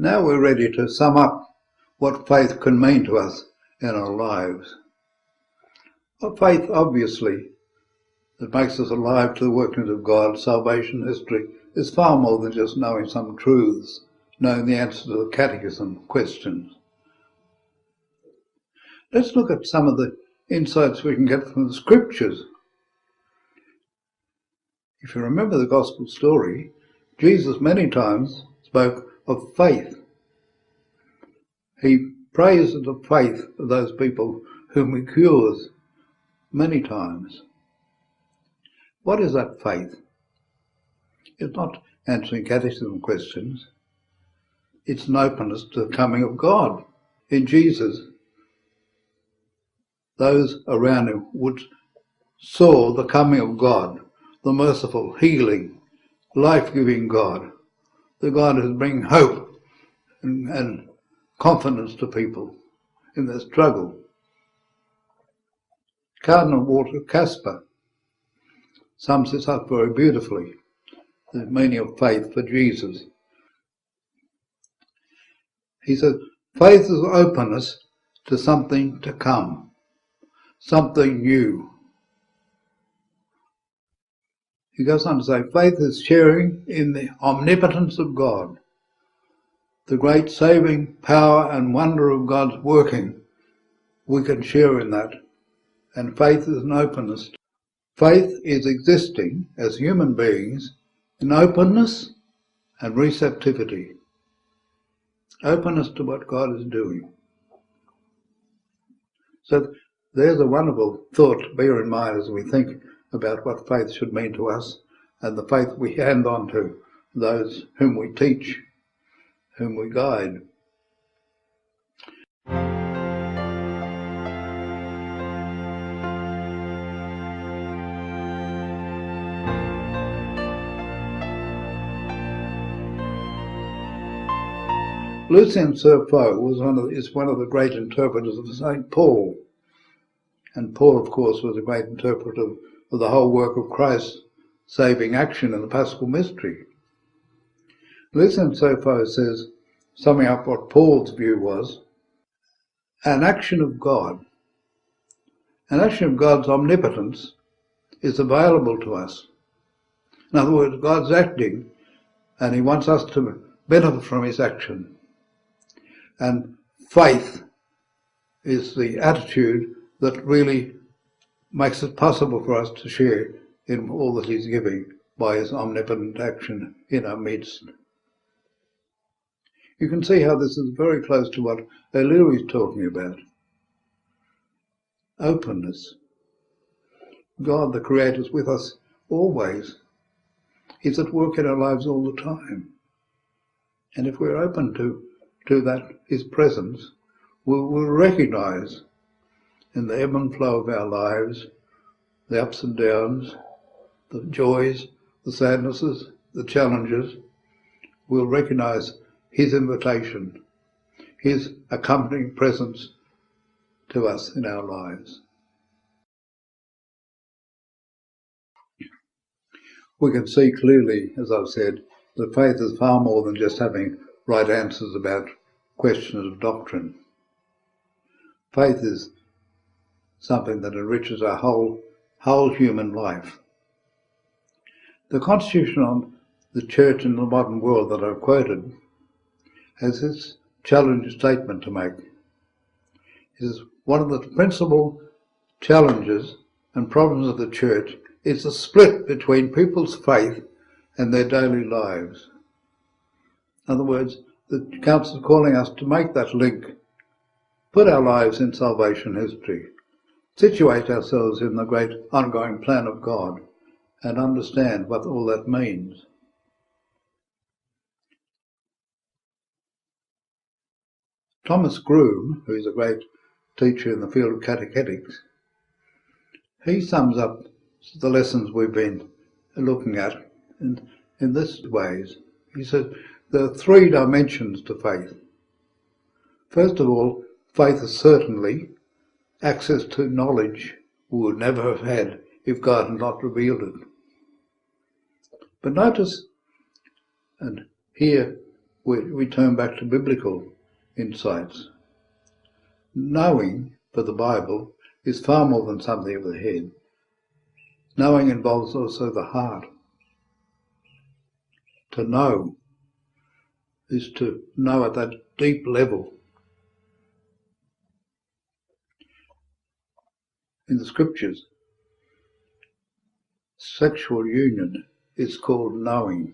Now we're ready to sum up what faith can mean to us in our lives. Well, faith, obviously, that makes us alive to the workings of God, salvation history, is far more than just knowing some truths, knowing the answer to the catechism questions. Let's look at some of the insights we can get from the scriptures. If you remember the gospel story, Jesus many times spoke of faith. He praised the faith of those people whom he cures many times. What is that faith? It's not answering catechism questions. It's an openness to the coming of God. In Jesus, those around him saw the coming of God, the merciful, healing, life-giving God, the God who's bringing hope and confidence to people in their struggle. Cardinal Walter Casper sums this up very beautifully, the meaning of faith for Jesus. He said, faith is openness to something to come, something new. He goes on to say, faith is sharing in the omnipotence of God, the great saving power and wonder of God's working. We can share in that. And faith is an openness. Faith is existing as human beings in openness and receptivity. Openness to what God is doing. So there's a wonderful thought to bear in mind as we think about what faith should mean to us and the faith we hand on to those whom we teach, whom we guide. Lucien Cerfaux is one of the great interpreters of St. Paul. And Paul, of course, was a great interpreter of the whole work of Christ's saving action in the Paschal Mystery. Lucien Cerfaux says, summing up what Paul's view was, an action of God's omnipotence is available to us. In other words, God's acting, and he wants us to benefit from his action. And faith is the attitude that really makes it possible for us to share in all that he's giving by his omnipotent action in our midst. You can see how this is very close to what O'Leary is talking about. Openness. God, the Creator, is with us always. He's at work in our lives all the time. And if we're open to that, his presence, we'll recognise in the ebb and flow of our lives, the ups and downs, the joys, the sadnesses, the challenges, we'll recognise his invitation, his accompanying presence to us in our lives. We can see clearly, as I've said, that faith is far more than just having right answers about questions of doctrine. Faith is something that enriches our whole human life. The Constitution on the Church in the Modern World that I've quoted has this challenge statement to make. It is one of the principal challenges and problems of the Church is the split between people's faith and their daily lives. In other words, the Council is calling us to make that link, put our lives in salvation history, situate ourselves in the great ongoing plan of God, and understand what all that means. Thomas Groome, who is a great teacher in the field of catechetics, he sums up the lessons we've been looking at in this ways. He says there are three dimensions to faith. First of all, faith is certainly access to knowledge we would never have had if God had not revealed it. But notice, and here we turn back to biblical insights. Knowing, for the Bible, is far more than something of the head. Knowing involves also the heart. To know is to know at that deep level. In the scriptures, sexual union is called knowing.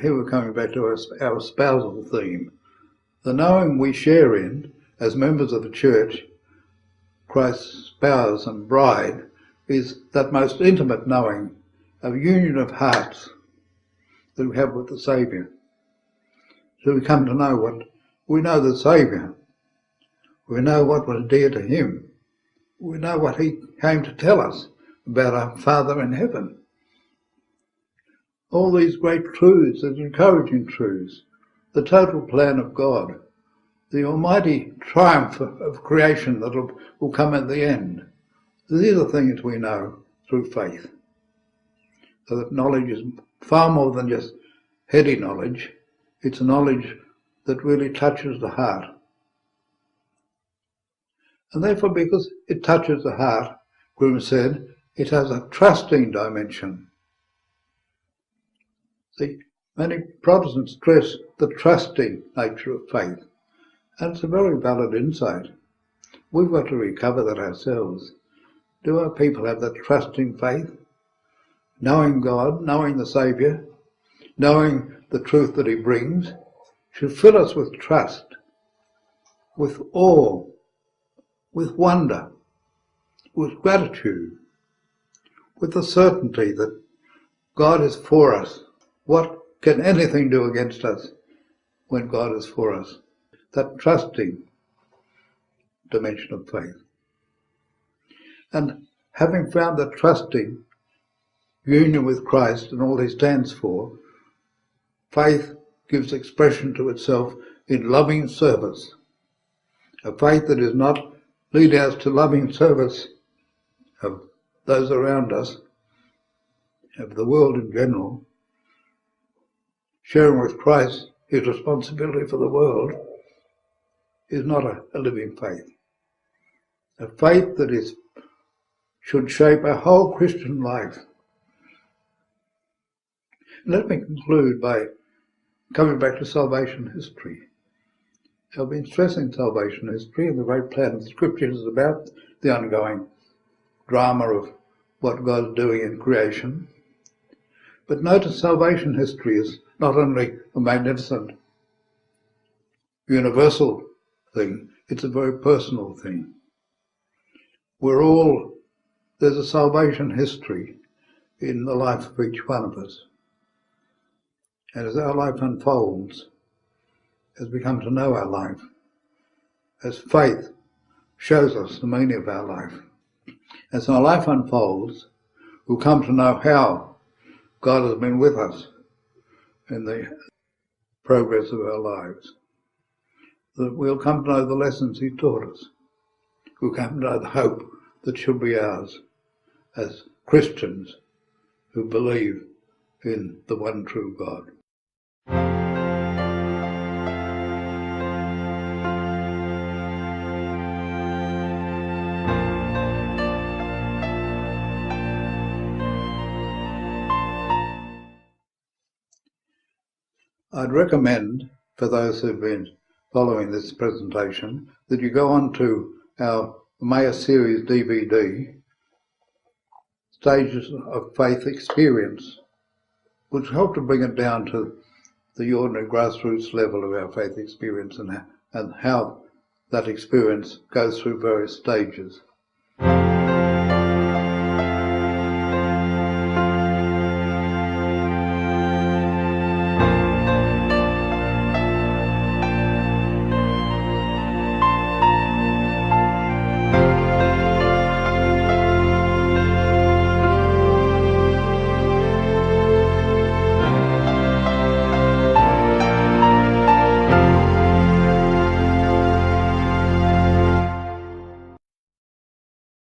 Here we're coming back to our spousal theme. The knowing we share in, as members of the church, Christ's spouse and bride, is that most intimate knowing, a union of hearts that we have with the Saviour. So we come to know we know the Saviour. We know what was dear to him. We know what he came to tell us about our Father in heaven. All these great truths and encouraging truths, the total plan of God, the almighty triumph of creation that will come at the end. These are things we know through faith. So that knowledge is far more than just heady knowledge. It's knowledge that really touches the heart. And therefore, because it touches the heart, Groom said, it has a trusting dimension. See, many Protestants stress the trusting nature of faith, and it's a very valid insight. We've got to recover that ourselves. Do our people have that trusting faith? Knowing God, knowing the Saviour, knowing the truth that he brings, should fill us with trust, with awe, with wonder, with gratitude, with the certainty that God is for us. What can anything do against us when God is for us? That trusting dimension of faith. And having found that trusting union with Christ and all he stands for, faith gives expression to itself in loving service. A faith that is not leading us to loving service of those around us, of the world in general, sharing with Christ his responsibility for the world, is not a living faith. A faith that should shape our whole Christian life. Let me conclude by coming back to salvation history. I've been stressing salvation history, and the great plan of the Scriptures is about the ongoing drama of what God's doing in creation. But notice salvation history is not only a magnificent universal thing, it's a very personal thing. There's a salvation history in the life of each one of us. And as our life unfolds, as we come to know our life, as faith shows us the meaning of our life, as our life unfolds, we'll come to know how God has been with us in the progress of our lives. That we'll come to know the lessons he taught us. We'll come to know the hope that should be ours as Christians who believe in the one true God. I'd recommend, for those who've been following this presentation, that you go on to our Emmaus Series DVD, Stages of Faith Experience, which help to bring it down to the ordinary grassroots level of our faith experience and how that experience goes through various stages.